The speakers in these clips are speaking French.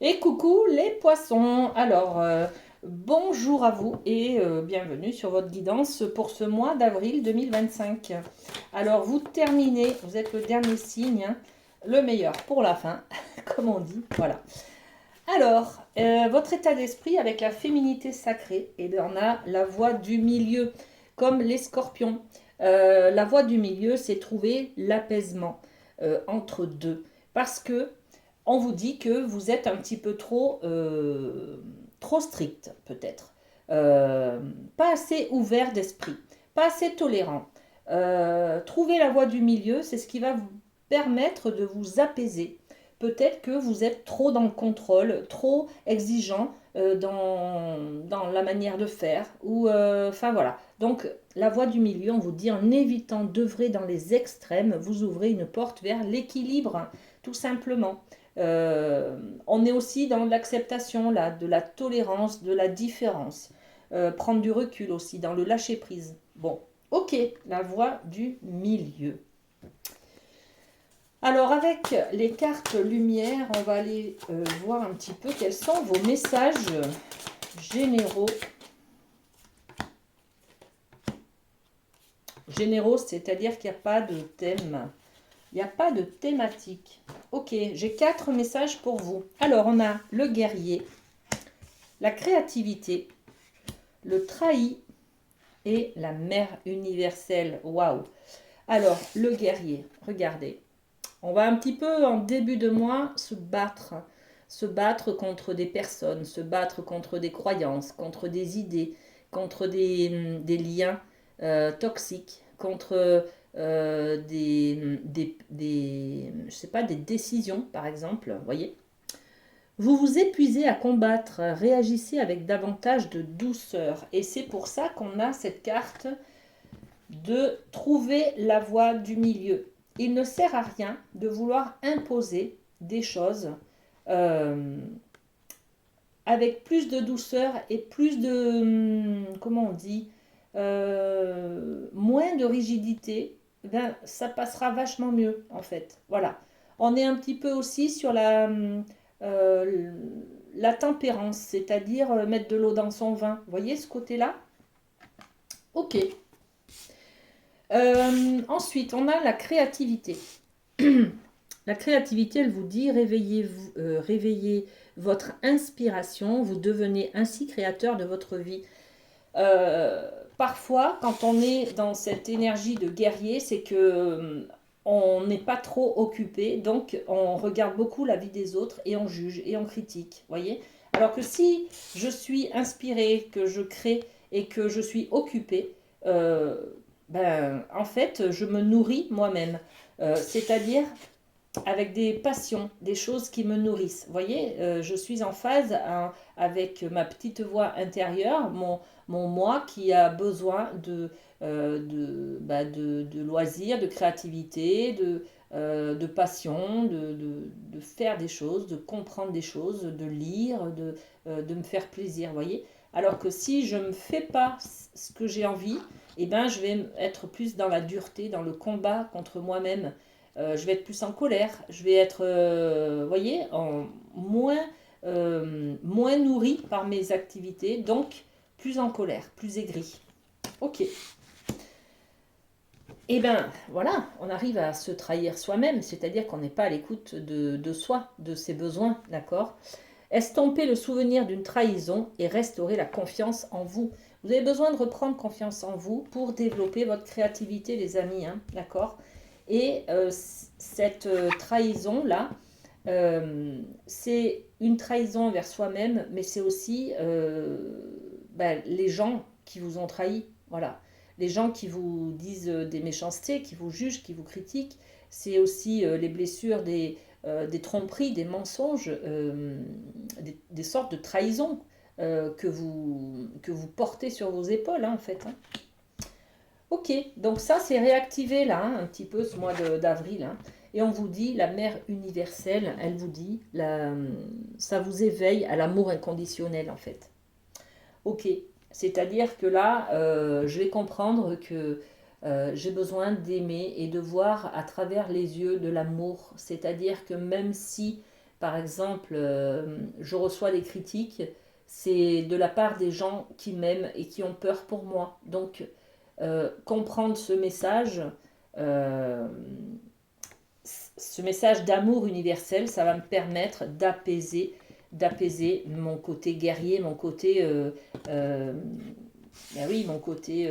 Et coucou les poissons. Bonjour à vous et bienvenue sur votre guidance pour ce mois d'avril 2025. Alors, vous terminez, vous êtes le dernier signe, hein, le meilleur pour la fin, comme on dit. Voilà. Votre état d'esprit avec la féminité sacrée, et bien on a la voie du milieu, comme les scorpions. La voie du milieu, c'est trouver l'apaisement entre deux. Parce que on vous dit que vous êtes un petit peu trop strict, peut-être. Euh, Pas assez ouvert d'esprit, pas assez tolérant. Trouver la voie du milieu, c'est ce qui va vous permettre de vous apaiser. Peut-être que vous êtes trop dans le contrôle, trop exigeant dans la manière de faire. Enfin voilà. Donc la voie du milieu, on vous dit en évitant d'œuvrer dans les extrêmes, vous ouvrez une porte vers l'équilibre, tout simplement. Euh, on est aussi dans l'acceptation, là, de la tolérance, de la différence. Prendre du recul aussi, dans le lâcher-prise. Bon, ok, la voie du milieu. Alors avec les cartes lumière, on va aller voir un petit peu quels sont vos messages généraux. Généraux, c'est-à-dire qu'il n'y a pas de thème. Il n'y a pas de thématique. Ok, j'ai 4 messages pour vous. Alors, on a le guerrier, la créativité, le trahi et la mère universelle. Waouh! Alors, le guerrier, regardez. On va un petit peu en début de mois se battre contre des personnes, se battre contre des croyances, contre des idées, contre des liens toxiques, contre je sais pas, des décisions, par exemple, vous voyez. Vous vous épuisez à combattre, réagissez avec davantage de douceur. Et c'est pour ça qu'on a cette carte de trouver la voie du milieu. Il ne sert à rien de vouloir imposer des choses euh, avec plus de douceur et plus de, comment on dit, moins de rigidité. Ben, ça passera vachement mieux en fait. Voilà. On est un petit peu aussi sur euh, la tempérance, c'est-à-dire mettre de l'eau dans son vin. Vous voyez ce côté-là? Ok. Ensuite, on a la créativité. La créativité, elle vous dit réveillez votre inspiration, vous devenez ainsi créateur de votre vie. Parfois, quand on est dans cette énergie de guerrier, c'est que on n'est pas trop occupé, donc on regarde beaucoup la vie des autres et on juge et on critique, voyez. Alors que si je suis inspirée, que je crée et que je suis occupée, euh, ben en fait, je me nourris moi-même. C'est-à-dire avec des passions, des choses qui me nourrissent. Vous voyez, je suis en phase avec ma petite voix intérieure, mon moi qui a besoin de loisirs, de créativité, de passion, de faire des choses, de comprendre des choses, de lire, de me faire plaisir, vous voyez. Alors que si je ne fais pas ce que j'ai envie, eh ben, je vais être plus dans la dureté, dans le combat contre moi-même. Je vais être plus en colère, je vais être, voyez, moins nourri par mes activités, donc plus en colère, plus aigri. Ok. Et ben voilà, on arrive à se trahir soi-même, c'est-à-dire qu'on n'est pas à l'écoute de soi, de ses besoins, d'accord. Estomper le souvenir d'une trahison et restaurer la confiance en vous. Vous avez besoin de reprendre confiance en vous pour développer votre créativité, les amis, hein, d'accord. Et cette trahison-là, c'est une trahison envers soi-même, mais c'est aussi les gens qui vous ont trahi. Voilà. Les gens qui vous disent des méchancetés, qui vous jugent, qui vous critiquent. C'est aussi les blessures des tromperies, des mensonges, des sortes de trahisons que vous portez sur vos épaules, hein, en fait. Hein. Ok, donc ça c'est réactivé là, hein, un petit peu ce mois d'avril. Hein. Et on vous dit, la mère universelle, elle vous dit, ça vous éveille à l'amour inconditionnel en fait. Ok, c'est-à-dire que là, je vais comprendre que j'ai besoin d'aimer et de voir à travers les yeux de l'amour. C'est-à-dire que même si Par exemple, je reçois des critiques, c'est de la part des gens qui m'aiment et qui ont peur pour moi. Donc, comprendre euh, ce message d'amour universel, ça va me permettre d'apaiser mon côté guerrier, mon côté, euh, ben oui, mon côté,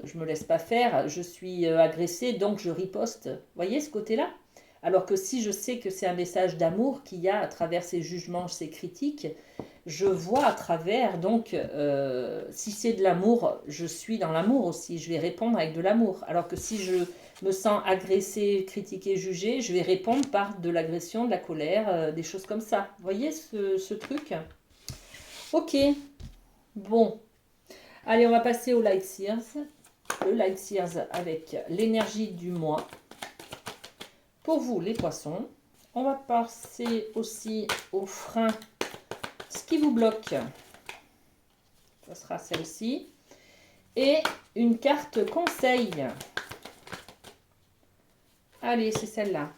je me laisse pas faire, je suis agressée, donc je riposte. Vous voyez ce côté-là? Alors que si je sais que c'est un message d'amour qu'il y a à travers ces jugements, ces critiques, je vois à travers, donc si c'est de l'amour, je suis dans l'amour aussi, je vais répondre avec de l'amour. Alors que si je me sens agressée, critiquée, jugée, je vais répondre par de l'agression, de la colère, des choses comme ça. Vous voyez ce truc? Ok, bon. Allez, on va passer au Light Sears. Le Light Sears avec l'énergie du mois. Pour vous, les poissons, on va passer aussi au frein. Ce qui vous bloque, ce sera celle-ci. Et une carte conseil. Allez, c'est celle-là.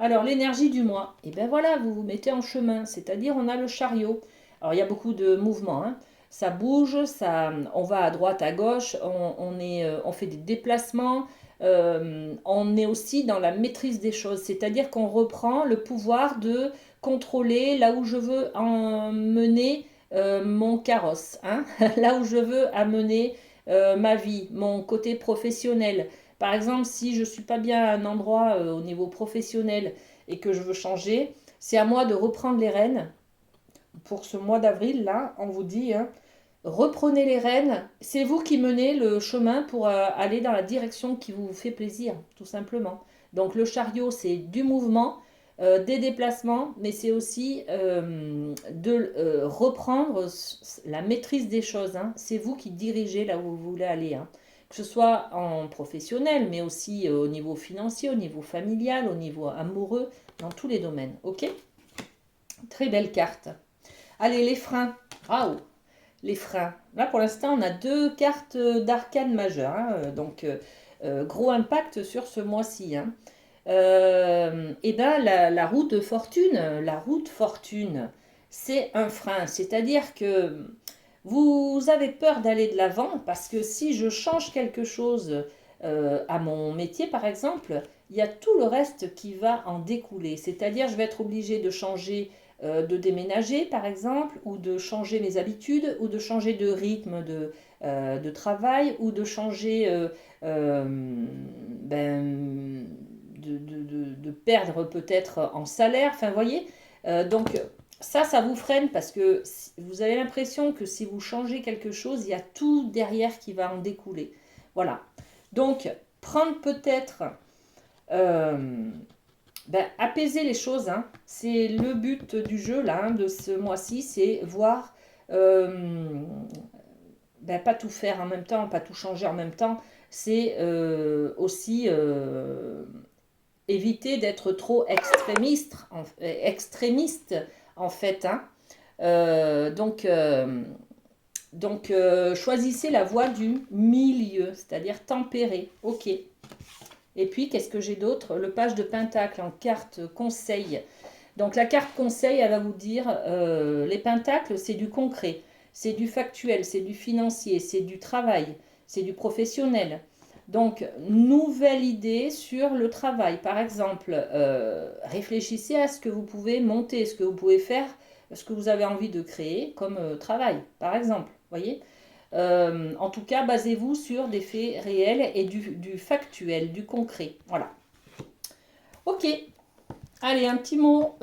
Alors, l'énergie du mois. Et bien voilà, vous vous mettez en chemin. C'est-à-dire, on a le chariot. Alors, il y a beaucoup de mouvements. Hein. Ça bouge, on va à droite, à gauche. On fait des déplacements. On est aussi dans la maîtrise des choses. C'est-à-dire qu'on reprend le pouvoir de contrôler là où je veux emmener mon carrosse. Hein. Là où je veux amener ma vie, mon côté professionnel. Par exemple, si je ne suis pas bien à un endroit au niveau professionnel et que je veux changer, c'est à moi de reprendre les rênes. Pour ce mois d'avril, là, on vous dit, hein, reprenez les rênes. C'est vous qui menez le chemin pour aller dans la direction qui vous fait plaisir, tout simplement. Donc le chariot, c'est du mouvement, des déplacements, mais c'est aussi de reprendre la maîtrise des choses. Hein. C'est vous qui dirigez là où vous voulez aller. Hein. Que ce soit en professionnel, mais aussi au niveau financier, au niveau familial, au niveau amoureux, dans tous les domaines. Ok? Très belle carte. Allez, les freins. Waouh! Les freins. Là, pour l'instant, on a deux cartes d'arcane majeures. Hein, donc, gros impact sur ce mois-ci. Hein. Et bien, la route de fortune, c'est un frein. C'est-à-dire que vous avez peur d'aller de l'avant parce que si je change quelque chose à mon métier, par exemple, il y a tout le reste qui va en découler. C'est-à-dire, je vais être obligée de changer, de déménager, par exemple, ou de changer mes habitudes, ou de changer de rythme de travail, ou de changer, de perdre peut-être en salaire. Enfin, vous voyez, donc ça vous freine parce que vous avez l'impression que si vous changez quelque chose, il y a tout derrière qui va en découler. Voilà. Donc, prendre peut-être, apaiser les choses, hein. C'est le but du jeu là, hein, de ce mois-ci, c'est voir, pas tout faire en même temps, pas tout changer en même temps. C'est aussi éviter d'être trop extrémiste en fait. Hein. Choisissez la voie du milieu, c'est-à-dire tempéré. Ok. Et puis, qu'est-ce que j'ai d'autre? Le page de Pentacle en carte conseil. Donc, la carte conseil, elle va vous dire, les pentacles, c'est du concret, c'est du factuel, c'est du financier, c'est du travail, c'est du professionnel. Donc, nouvelle idée sur le travail. Par exemple, réfléchissez à ce que vous pouvez monter, ce que vous pouvez faire, ce que vous avez envie de créer comme travail, par exemple. Voyez. En tout cas, basez-vous sur des faits réels et du factuel, du concret. Voilà. Ok. Allez, un petit mot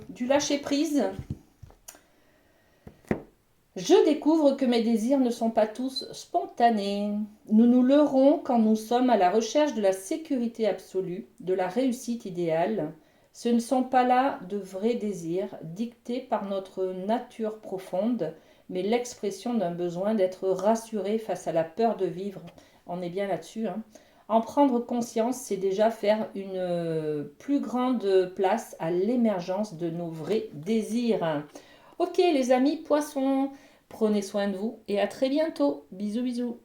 du lâcher-prise. Je découvre que mes désirs ne sont pas tous spontanés. Nous nous leurrons quand nous sommes à la recherche de la sécurité absolue, de la réussite idéale. Ce ne sont pas là de vrais désirs dictés par notre nature profonde, mais l'expression d'un besoin d'être rassuré face à la peur de vivre. On est bien là-dessus. Hein. En prendre conscience, c'est déjà faire une plus grande place à l'émergence de nos vrais désirs. Ok les amis poissons, prenez soin de vous et à très bientôt. Bisous bisous.